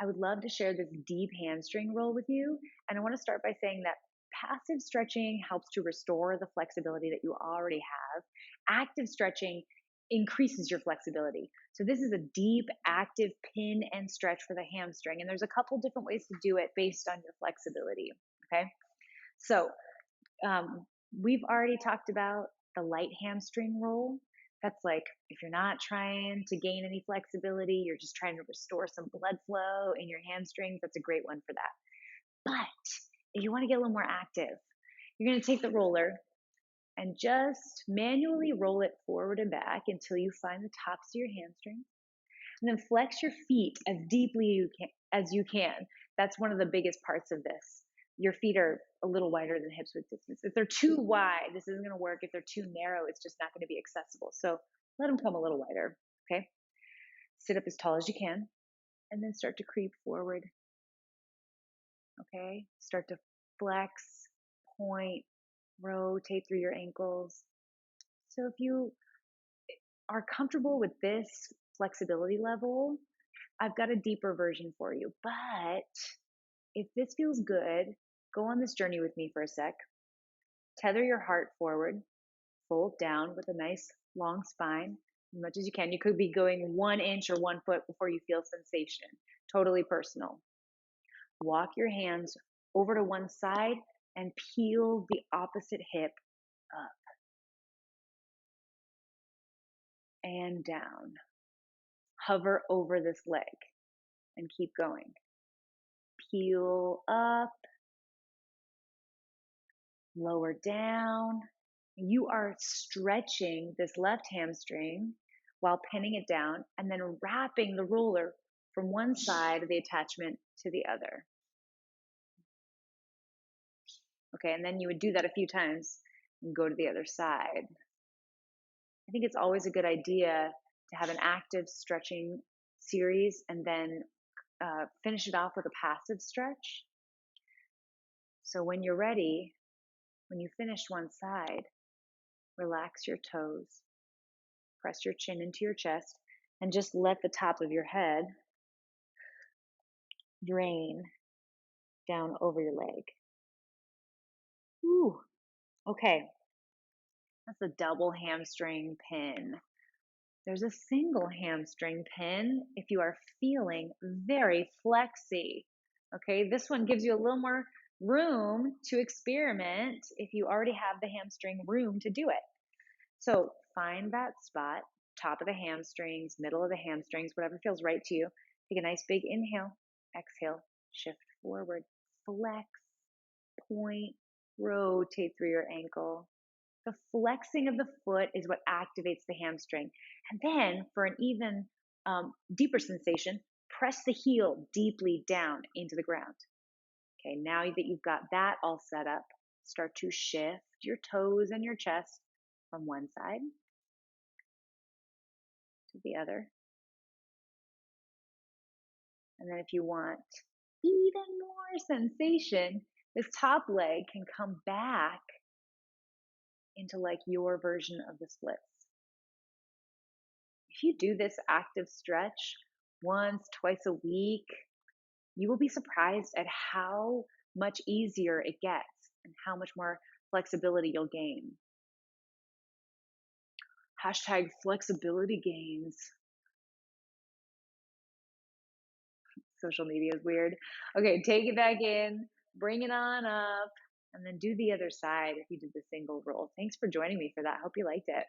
I would love to share this deep hamstring roll with you. And I want to start by saying that passive stretching helps to restore the flexibility that you already have. Active stretching increases your flexibility. So this is a deep, active pin and stretch for the hamstring. And there's a couple different ways to do it based on your flexibility. Okay. So um, we've already talked about the light hamstring roll. That's like if you're not trying to gain any flexibility, you're just trying to restore some blood flow in your hamstrings. That's a great one for that. But if you want to get a little more active, you're going to take the roller and just manually roll it forward and back until you find the tops of your hamstrings. And then flex your feet as deeply as you can. That's one of the biggest parts of this. Your feet are a little wider than hips width distance. If they're too wide, this isn't going to work. If they're too narrow, it's just not going to be accessible. So let them come a little wider. Okay. Sit up as tall as you can and then start to creep forward. Okay. Start to flex, point, rotate through your ankles. So if you are comfortable with this flexibility level, I've got a deeper version for you. But if this feels good, go on this journey with me for a sec. Tether your heart forward, fold down with a nice long spine as much as you can. You could be going 1 inch or 1 foot before you feel sensation. Totally personal. Walk your hands over to one side and peel the opposite hip up and down. Hover over this leg and keep going. Peel up, lower down. You are stretching this left hamstring while pinning it down and then wrapping the roller from one side of the attachment to the other. Okay, and then you would do that a few times and go to the other side. I think it's always a good idea to have an active stretching series and then finish it off with a passive stretch. So when you're ready, when you finish one side, relax your toes, press your chin into your chest, and just let the top of your head drain down over your leg. Ooh, okay. That's a double hamstring pin. There's a single hamstring pin if you are feeling very flexy. Okay, this one gives you a little more room to experiment if you already have the hamstring room to do it. So find that spot, top of the hamstrings, middle of the hamstrings, whatever feels right to you. Take a nice big inhale, exhale, shift forward, flex, point, rotate through your ankle. The flexing of the foot is what activates the hamstring. And then for an even deeper sensation, press the heel deeply down into the ground. Okay, now that you've got that all set up, start to shift your toes and your chest from one side to the other. And then if you want even more sensation, this top leg can come back into like your version of the splits. If you do this active stretch once, twice a week, you will be surprised at how much easier it gets and how much more flexibility you'll gain. Hashtag flexibility gains. Social media is weird. Okay, take it back in, bring it on up, and then do the other side if you did the single roll. Thanks for joining me for that. Hope you liked it.